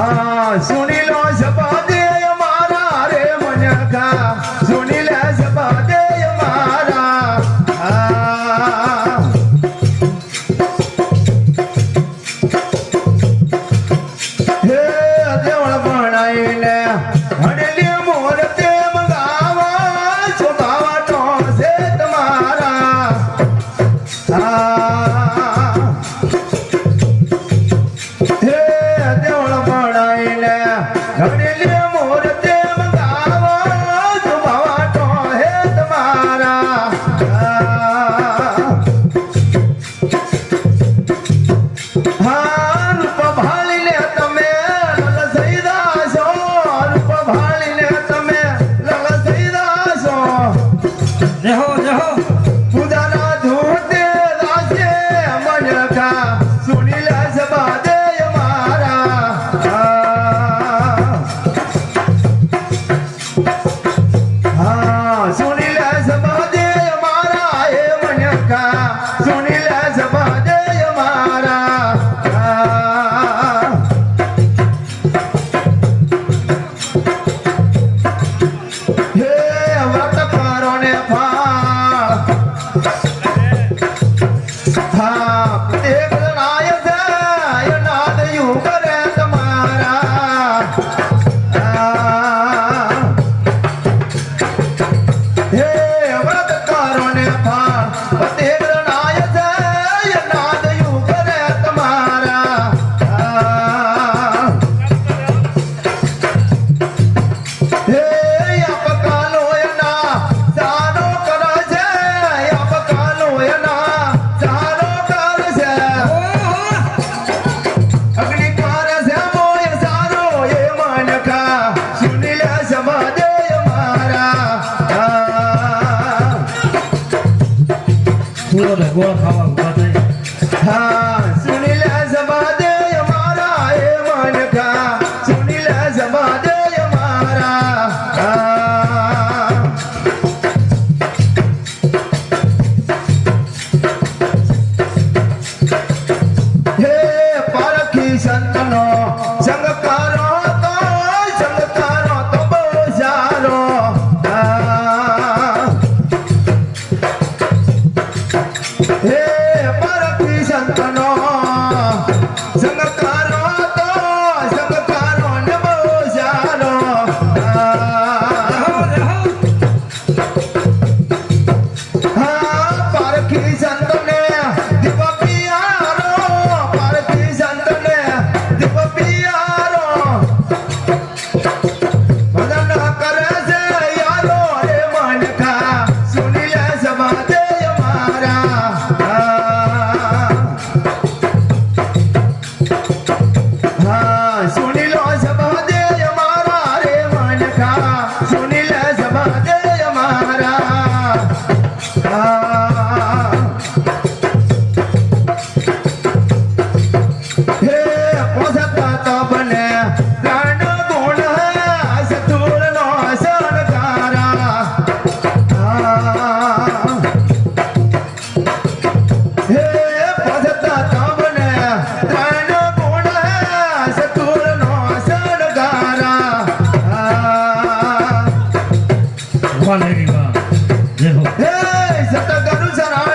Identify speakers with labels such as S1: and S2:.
S1: हाँ सुनी लो सबा दे मारा रे मन का सुनी ले सबा दे मारा हे देवळ बनाईले हडली मोरते मंगावा स्वभावा तो से तुम्हारा हे देवळ बनाईले हडली मोरते मंगावा स्वभावा तो हे तुम्हारा हाँ रूप भाळीले तमे ललसईदासो रूप भाळीले तमे ललसईदासो
S2: જહો જહો
S1: પૂજાના ધૂતે દાસે મન કા સુની લે સબા દે મારા हाँ सुनी ले सभा दे मारा हे मन का सुनी ले सभा दे मारा हे व्रत करो ने फाळ हाँ एक नाय से नाद यू करे तुम्हारा हे व्रत करो ने फाळ तेग नाय से नाद यू करे तुम्हारा हे आप कालो ना सानो कर से आप कालो ना सानो कर से अग्नि कार से मोय सानो ये मन का सुन ले सभा दे मारा
S2: પૂરો ને ગોળ ખાવા ઉભા થઈ
S1: हाँ सुन ले सभा दे मारा ये मन का सुन ले सभा दे मारा हे पारखी संतनो संग करो तो बोजारो हे पारखी संतनो संग करो न बोजारो हाँ पारखी संतने दिव पियारो पारखी संतने दिव पियारो भजन करे से यारो रे मन का सुन ले सभा दे मारा हाँ सुन लो सभा दे मारा रे मन का सुन ले सभा दे मारा हे पोसता तो बने प्राण गुण है सतुर नो सरकारा हे पोसता तो बने प्राण गुण है सतुर नो सरकारा
S2: ઉભા લેવી માં જય હો
S1: हे सतगुरु शरण